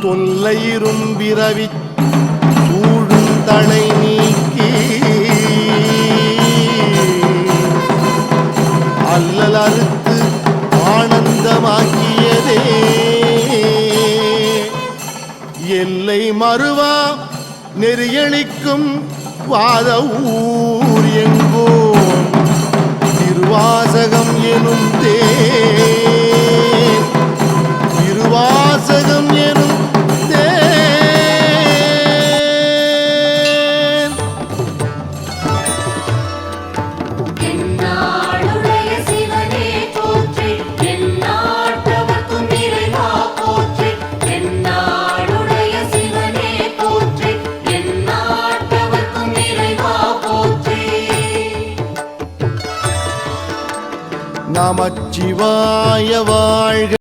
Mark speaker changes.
Speaker 1: தொல்லையிரும் பிறவி சூழும் தனை நீக்கி அல்லல் அறுத்து ஆனந்தமாக்கியதே எல்லை மறுவா நெறியளிக்கும் வாத ஊர் எங்கோ திருவாசகம் எனும் திருவாசகம் எனும் நமச்சிவாய வாழ்க.